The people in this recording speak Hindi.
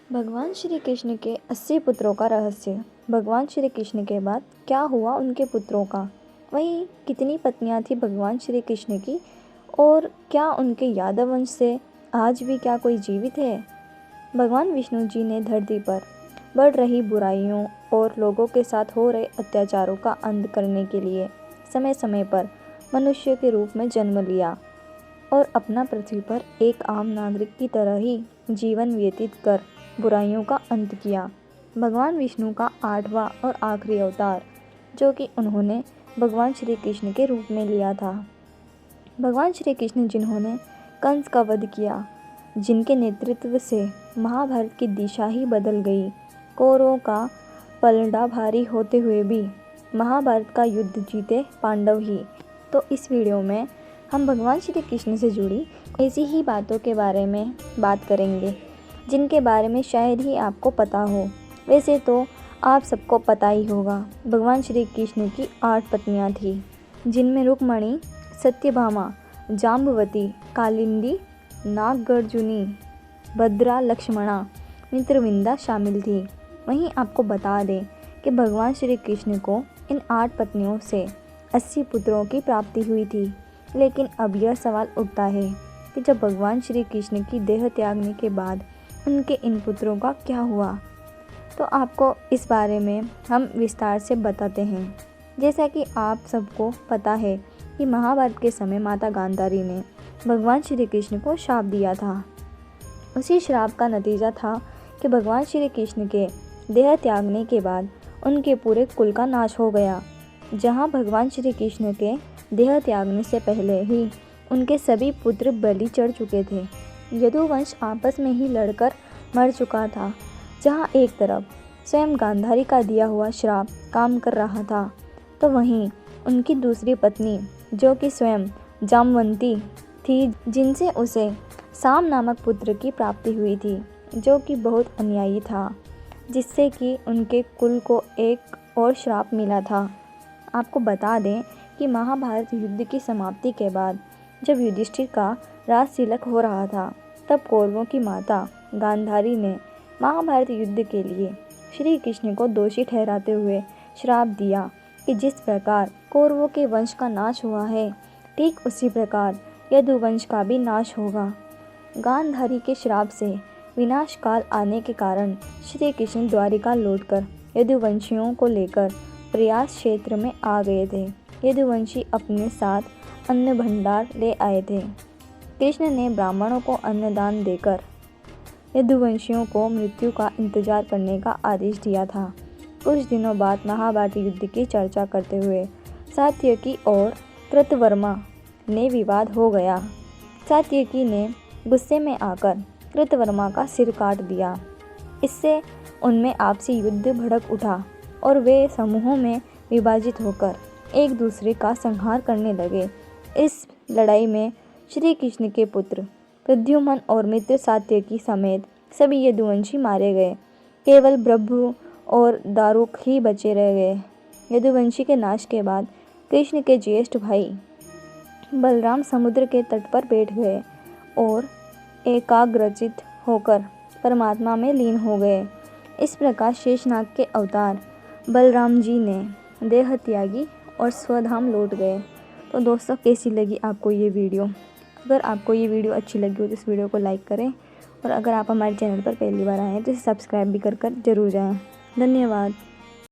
भगवान श्री कृष्ण के 80 पुत्रों का रहस्य। भगवान श्री कृष्ण के बाद क्या हुआ उनके पुत्रों का? वहीं कितनी पत्नियां थी भगवान श्री कृष्ण की? और क्या उनके यादव वंश से आज भी क्या कोई जीवित है? भगवान विष्णु जी ने धरती पर बढ़ रही बुराइयों और लोगों के साथ हो रहे अत्याचारों का अंत करने के लिए समय समय पर मनुष्य के रूप में जन्म लिया और अपना पृथ्वी पर एक आम नागरिक की तरह ही जीवन व्यतीत कर बुराइयों का अंत किया। भगवान विष्णु का 8वां और आखिरी अवतार जो कि उन्होंने भगवान श्री कृष्ण के रूप में लिया था। भगवान श्री कृष्ण जिन्होंने कंस का वध किया, जिनके नेतृत्व से महाभारत की दिशा ही बदल गई, कौरवों का पलड़ा भारी होते हुए भी महाभारत का युद्ध जीते पांडव ही। तो इस वीडियो में हम भगवान श्री कृष्ण से जुड़ी ऐसी ही बातों के बारे में बात करेंगे जिनके बारे में शायद ही आपको पता हो। वैसे तो आप सबको पता ही होगा, भगवान श्री कृष्ण की 8 पत्नियां थी, जिनमें रुक्मणी, सत्यभामा, जाम्बवती, कालिंदी, नागार्जुनी, भद्रा, लक्ष्मणा, मित्रविंदा शामिल थी। वहीं आपको बता दें कि भगवान श्री कृष्ण को इन 8 पत्नियों से 80 पुत्रों की प्राप्ति हुई थी। लेकिन अब यह सवाल उठता है कि जब भगवान श्री कृष्ण की देह त्यागने के बाद उनके इन पुत्रों का क्या हुआ? तो आपको इस बारे में हम विस्तार से बताते हैं। जैसा कि आप सबको पता है कि महाभारत के समय माता गांधारी ने भगवान श्री कृष्ण को श्राप दिया था। उसी श्राप का नतीजा था कि भगवान श्री कृष्ण के देह त्यागने के बाद उनके पूरे कुल का नाश हो गया। जहाँ भगवान श्री कृष्ण के देह त्यागने से पहले ही उनके सभी पुत्र बलि चढ़ चुके थे। यदुवंश आपस में ही लड़कर मर चुका था। जहाँ एक तरफ स्वयं गांधारी का दिया हुआ श्राप काम कर रहा था, तो वहीं उनकी दूसरी पत्नी जो कि स्वयं जामवंती थी, जिनसे उसे साम नामक पुत्र की प्राप्ति हुई थी, जो कि बहुत अन्यायी था, जिससे कि उनके कुल को एक और श्राप मिला था। आपको बता दें कि महाभारत युद्ध की समाप्ति के बाद जब युधिष्ठिर का राज तिलक हो रहा था, तब कौरवों की माता गांधारी ने महाभारत युद्ध के लिए श्री कृष्ण को दोषी ठहराते हुए श्राप दिया कि जिस प्रकार कौरवों के वंश का नाश हुआ है, ठीक उसी प्रकार यदुवंश का भी नाश होगा। गांधारी के श्राप से विनाश काल आने के कारण श्री कृष्ण द्वारिका लौटकर यदुवंशियों को लेकर प्रयास क्षेत्र में आ गए थे। यदुवंशी अपने साथ अन्न भंडार ले आए थे। कृष्ण ने ब्राह्मणों को अन्नदान देकर यदुवंशियों को मृत्यु का इंतजार करने का आदेश दिया था। कुछ दिनों बाद महाभारत युद्ध की चर्चा करते हुए सात्यकी और कृतवर्मा ने विवाद हो गया। सात्यकी ने गुस्से में आकर कृतवर्मा का सिर काट दिया। इससे उनमें आपसी युद्ध भड़क उठा और वे समूहों में विभाजित होकर एक दूसरे का संहार करने लगे। इस लड़ाई में श्री कृष्ण के पुत्र प्रद्युम्न और मित्र सात्यकी समेत सभी यदुवंशी मारे गए। केवल प्रभु और दारुक ही बचे रह गए। यदुवंशी के नाश के बाद कृष्ण के ज्येष्ठ भाई बलराम समुद्र के तट पर बैठ गए और एकाग्रचित होकर परमात्मा में लीन हो गए। इस प्रकार शेषनाग के अवतार बलराम जी ने देह त्यागी और स्वधाम लौट गए। तो दोस्तों, कैसी लगी आपको ये वीडियो? अगर आपको ये वीडियो अच्छी लगी हो तो इस वीडियो को लाइक करें, और अगर आप हमारे चैनल पर पहली बार आए हैं तो इसे सब्सक्राइब भी कर जरूर जाएं। धन्यवाद।